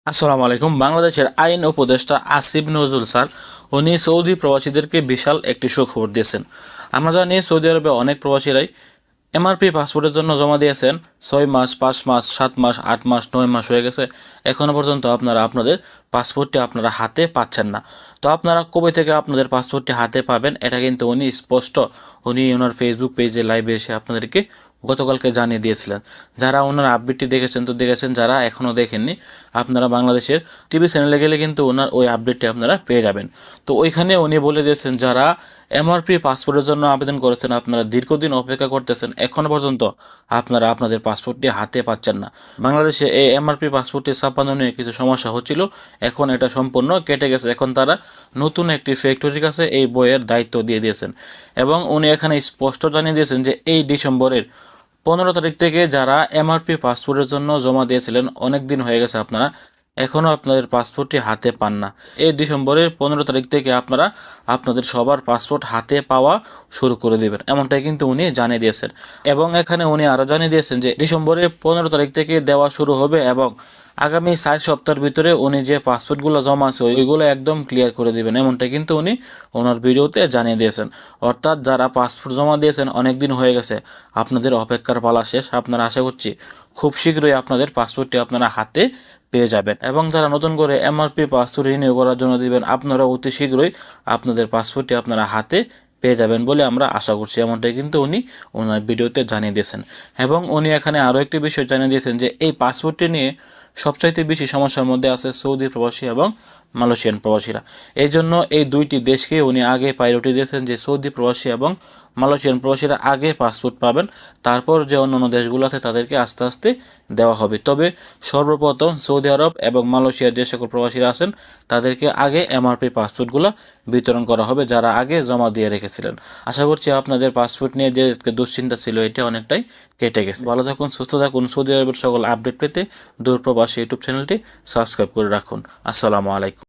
আসসালামু আলাইকুম। বাংলাদেশের আইন উপদেষ্টা আসিফ নজরুল স্যার উনি সৌদি প্রবাসীদেরকে বিশাল একটি সুখবর দিয়েছেন। আমরা জানি সৌদি আরবে অনেক প্রবাসীরাই এমআরপি পাসপোর্টের জন্য জমা দিয়েছেন। 6 মাস, 5 মাস, 7 মাস, 8 মাস, 9 মাস হয়ে গেছে, এখনও পর্যন্ত আপনারা আপনাদের পাসপোর্টটি আপনারা হাতে পাচ্ছেন না। তো আপনারা কবে থেকে আপনাদের পাসপোর্টটি হাতে পাবেন এটা কিন্তু উনি স্পষ্ট ওনার ফেসবুক পেজে লাইভে এসে আপনাদেরকে গতকালকে জানিয়ে দিয়েছিলেন। যারা ওনার আপডেটটি দেখেছেন তো দেখেছেন, যারা এখনও দেখেননি আপনারা বাংলাদেশের টিভি চ্যানেলে গেলে কিন্তু ওনার ওই আপডেটটি আপনারা পেয়ে যাবেন। তো ওইখানে উনি বলে দিয়েছেন যারা এমআরপি পাসপোর্টের জন্য আবেদন করেছেন, আপনারা দীর্ঘদিন অপেক্ষা করতেছেন, এখনও পর্যন্ত আপনারা আপনাদের পাসপোর্টটি হাতে পাচ্ছেন না। বাংলাদেশে এই এমআরপি পাসপোর্টটি ছাপানো নিয়ে কিছু সমস্যা হচ্ছিল, এখন এটা সম্পূর্ণ কেটে গেছে। এখন তারা নতুন একটি ফ্যাক্টরির কাছে এই বইয়ের দায়িত্ব দিয়ে দিয়েছেন এবং উনি এখানে স্পষ্ট জানিয়ে দিয়েছেন যে এই ডিসেম্বরের 15 তারিখ থেকে যারা এমআরপি পাসপোর্টের জন্য জমা দিয়েছিলেন, অনেক দিন হয়ে গেছে, আপনারা এখনও আপনাদের পাসপোর্টটি হাতে পান না। এই ডিসেম্বরের 15 তারিখ থেকে আপনারা আপনাদের সবার পাসপোর্ট হাতে পাওয়া শুরু করে দেবেন, এমনটাই কিন্তু উনি জানিয়ে দিয়েছেন। এবং এখানে উনি আরও জানিয়ে দিয়েছেন যে ডিসেম্বরের 15 তারিখ থেকে দেওয়া শুরু হবে এবং আগামী 4 সপ্তাহের ভিতরে উনি যে পাসপোর্টগুলো জমা আছে ওইগুলো একদম ক্লিয়ার করে দেবেন, এমনটা কিন্তু উনি ওনার ভিডিওতে জানিয়ে দিয়েছেন। অর্থাৎ যারা পাসপোর্ট জমা দিয়েছেন অনেক দিন হয়ে গেছে, আপনাদের অপেক্ষার পালা শেষ। আপনারা আশা করছি খুব শীঘ্রই আপনাদের পাসপোর্টটি আপনারা হাতে পেয়ে যাবেন। এবং যারা নতুন করে এমআরপি পাসপোর্ট রিনিউ করার জন্য দিবেন, আপনারা অতি শীঘ্রই আপনাদের পাসপোর্টটি আপনারা হাতে পেয়ে যাবেন বলে আমরা আশা করছি, এমনটাই কিন্তু উনি ওনার ভিডিওতে জানিয়ে দিয়েছেন। এবং উনি এখানে আরও একটি বিষয় জানিয়ে দিয়েছেন যে এই পাসপোর্টটি নিয়ে সবচাইতে বেশি সমস্যার মধ্যে আছে সৌদি প্রবাসী এবং মালয়েশিয়ান প্রবাসীরা। এই জন্য এই দুইটি দেশকে উনি আগে প্রায়োরিটি দিয়েছেন যে সৌদি প্রবাসী এবং মালয়েশিয়ান প্রবাসীরা আগে পাসপোর্ট পাবেন, তারপর যে অন্যান্য দেশগুলো আছে তাদেরকে আস্তে আস্তে দেওয়া হবে। তবে সর্বপ্রথম সৌদি আরব এবং মালয়েশিয়ার যে সকল প্রবাসীরা আছেন তাদেরকে আগে এমআরপি পাসপোর্টগুলো বিতরণ করা হবে, যারা আগে জমা দিয়ে রেখেছিলেন। আশা করছি আপনাদের পাসপোর্ট নিয়ে যে দুশ্চিন্তা ছিল এটা অনেকটাই কেটে গেছে। ভালো থাকুন, সুস্থ থাকুন। সৌদি আরবের সকল আপডেট পেতে দূরপ্রবাসী ইউটিউব চ্যানেলটি সাবস্ক্রাইব করে রাখুন। আসসালামু আলাইকুম।